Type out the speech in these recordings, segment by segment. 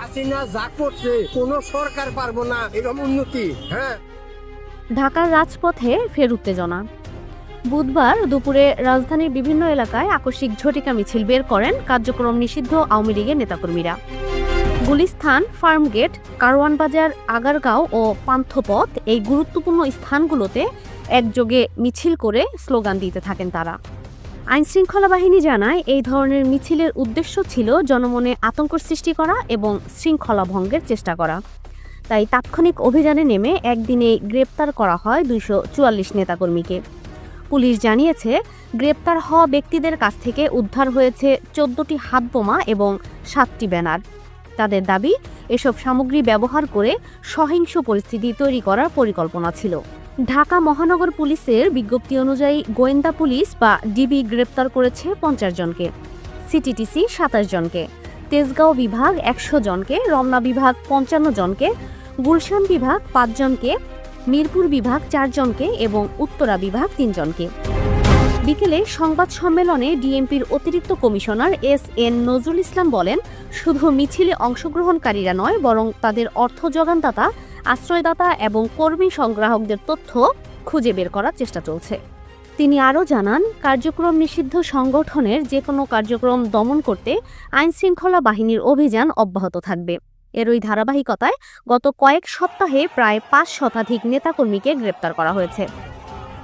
হাসিনা যা করছে কোনো সরকার পারবো না এরকম উন্নতি। ঢাকার রাজপথে ফের উত্তেজনা। বুধবার দুপুরে রাজধানীর বিভিন্ন এলাকায় আকস্মিক ঝটিকা মিছিল বের করেন কার্যক্রম নিষিদ্ধ আওয়ামী লীগের নেতাকর্মীরা। গুলিস্তান, ফার্মগেট, কারওয়ান বাজার, আগারগাঁও ও পান্থপথ এই গুরুত্বপূর্ণ স্থানগুলোতে একযোগে মিছিল করে স্লোগান দিতে থাকেন তারা। আইনশৃঙ্খলা বাহিনী জানায় এই ধরনের মিছিলের উদ্দেশ্য ছিল জনমনে আতঙ্ক সৃষ্টি করা এবং শৃঙ্খলা ভঙ্গের চেষ্টা করা। তাই তাৎক্ষণিক অভিযানে নেমে একদিনে গ্রেপ্তার করা হয় 244 নেতাকর্মীকে। পুলিশ জানিয়েছে, গ্রেপ্তার হওয়া ব্যক্তিদের কাছ থেকে উদ্ধার হয়েছে 14টি হাতবোমা এবং 7টি ব্যানার। তাদের দাবি, এসব সামগ্রী ব্যবহার করে সহিংস পরিস্থিতি তৈরি করার পরিকল্পনা ছিল। ঢাকা মহানগর পুলিশের বিজ্ঞপ্তি অনুযায়ী গোয়েন্দা পুলিশ বা ডিবি গ্রেপ্তার করেছে 50 জনকে, সিটিটিসি 27 জনকে, তেজগাঁও বিভাগ 100 জনকে, রমনা বিভাগ 55 জনকে, গুলশান বিভাগ 5 জনকে, মিরপুর বিভাগ 4 জনকে এবং উত্তরা বিভাগ 3 জনকে। বিকেলে সংবাদ সম্মেলনে ডিএমপির অতিরিক্ত কমিশনার এস.এন. নজরুল ইসলাম বলেন, শুধু মিছিলে অংশগ্রহণকারীরা নয়, বরং তাদের অর্থ যোগানদাতা, আশ্রয়দাতা এবং কর্মী সংগ্রাহকদের তথ্য খুঁজে বের করার চেষ্টা চলছে। তিনি আরও জানান, কার্যক্রম নিষিদ্ধ সংগঠনের যে কোনো কার্যক্রম দমন করতে আইনশৃঙ্খলা বাহিনীর অভিযান অব্যাহত থাকবে। এরই ধারাবাহিকতায় গত কয়েক সপ্তাহে প্রায় 5 শতাধিক নেতাকর্মীকে গ্রেপ্তার করা হয়েছে।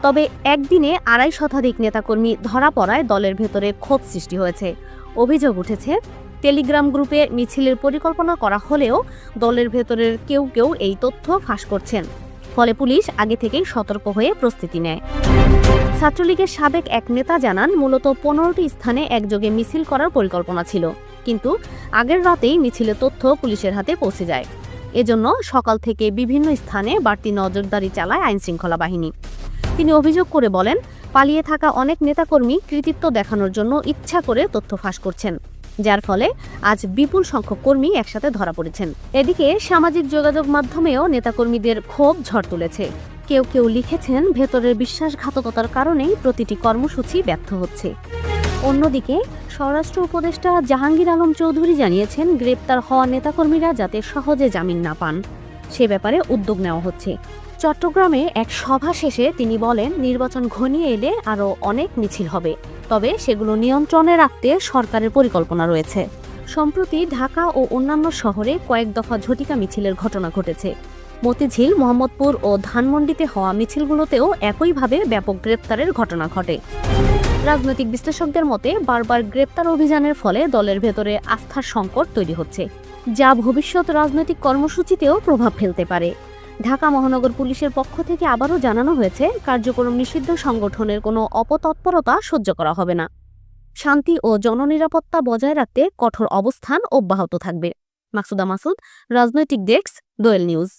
তবে একদিনে 2.5 শতাধিক নেতাকর্মী ধরা পড়ায় দলের ভেতরে ক্ষোভ সৃষ্টি হয়েছে। অভিযোগ উঠেছে, টেলিগ্রাম গ্রুপে মিছিলের পরিকল্পনা করা হলেও দলের ভেতরের কেউ কেউ এই তথ্য ফাঁস করছেন। ফলে পুলিশ আগে থেকেই সতর্ক হয়ে প্রস্তুতি নেয়। ছাত্রলীগের সাবেক এক নেতা জানান, মূলত 15টি স্থানে একযোগে মিছিল করার পরিকল্পনা ছিল, কিন্তু আগের রাতেই মিছিলের তথ্য পুলিশের হাতে পৌঁছে যায়। এজন্য সকাল থেকে বিভিন্ন স্থানে বাড়তি নজরদারি চালায় আইনশৃঙ্খলা বাহিনী। তিনি অভিযোগ করে বলেন, পালিয়ে থাকা অনেক নেতাকর্মী কৃতিত্ব দেখানোর জন্য ইচ্ছা করে তথ্য ফাঁস করছেন, যার ফলে আজ বিপুল সংখ্যক কর্মী একসাথে ধরা পড়েছেন। এদিকে সামাজিক যোগাযোগ মাধ্যমেও নেতাকর্মীদের ক্ষোভ ঝড় তুলেছে। কেউ কেউ লিখেছেন, ভেতরের বিশ্বাসঘাতকতার কারণেই প্রতিটি কর্মসূচি ব্যর্থ হচ্ছে। অন্যদিকে স্বরাষ্ট্র উপদেষ্টা জাহাঙ্গীর আলম চৌধুরী জানিয়েছেন, গ্রেপ্তার হওয়া নেতাকর্মীরা যাতে সহজে জামিন না পান সে ব্যাপারে উদ্যোগ নেওয়া হচ্ছে। চট্টগ্রামে এক সভা শেষে তিনি বলেন, নির্বাচন ঘনিয়ে এলে আরও অনেক মিছিল হবে, তবে সেগুলো নিয়ন্ত্রণে রাখতে সরকারের পরিকল্পনা রয়েছে। সম্প্রতি ঢাকা ও অন্যান্য শহরে কয়েক দফা ঝটিকা মিছিলের ঘটনা ঘটেছে। মতিঝিল, মোহাম্মদপুর ও ধানমন্ডিতে হওয়া মিছিলগুলোতেও একইভাবে ব্যাপক গ্রেপ্তারের ঘটনা ঘটে। রাজনৈতিক বিশ্লেষকদের মতে, বারবার গ্রেপ্তার অভিযানের ফলে দলের ভেতরে আস্থার সংকট তৈরি হচ্ছে, যা ভবিষ্যৎ রাজনৈতিক কর্মসূচিতেও প্রভাব ফেলতে পারে। ঢাকা মহানগর পুলিশের পক্ষ থেকে আবারও জানানো হয়েছে, কার্যক্রম নিষিদ্ধ সংগঠনের কোনো অপতৎপরতা সহ্য করা হবে না। শান্তি ও জননিরাপত্তা বজায় রাখতে কঠোর অবস্থান অব্যাহত থাকবে। মাকসুদা মাসুদ, রাজনৈতিক ডেস্ক, দোয়েল নিউজ।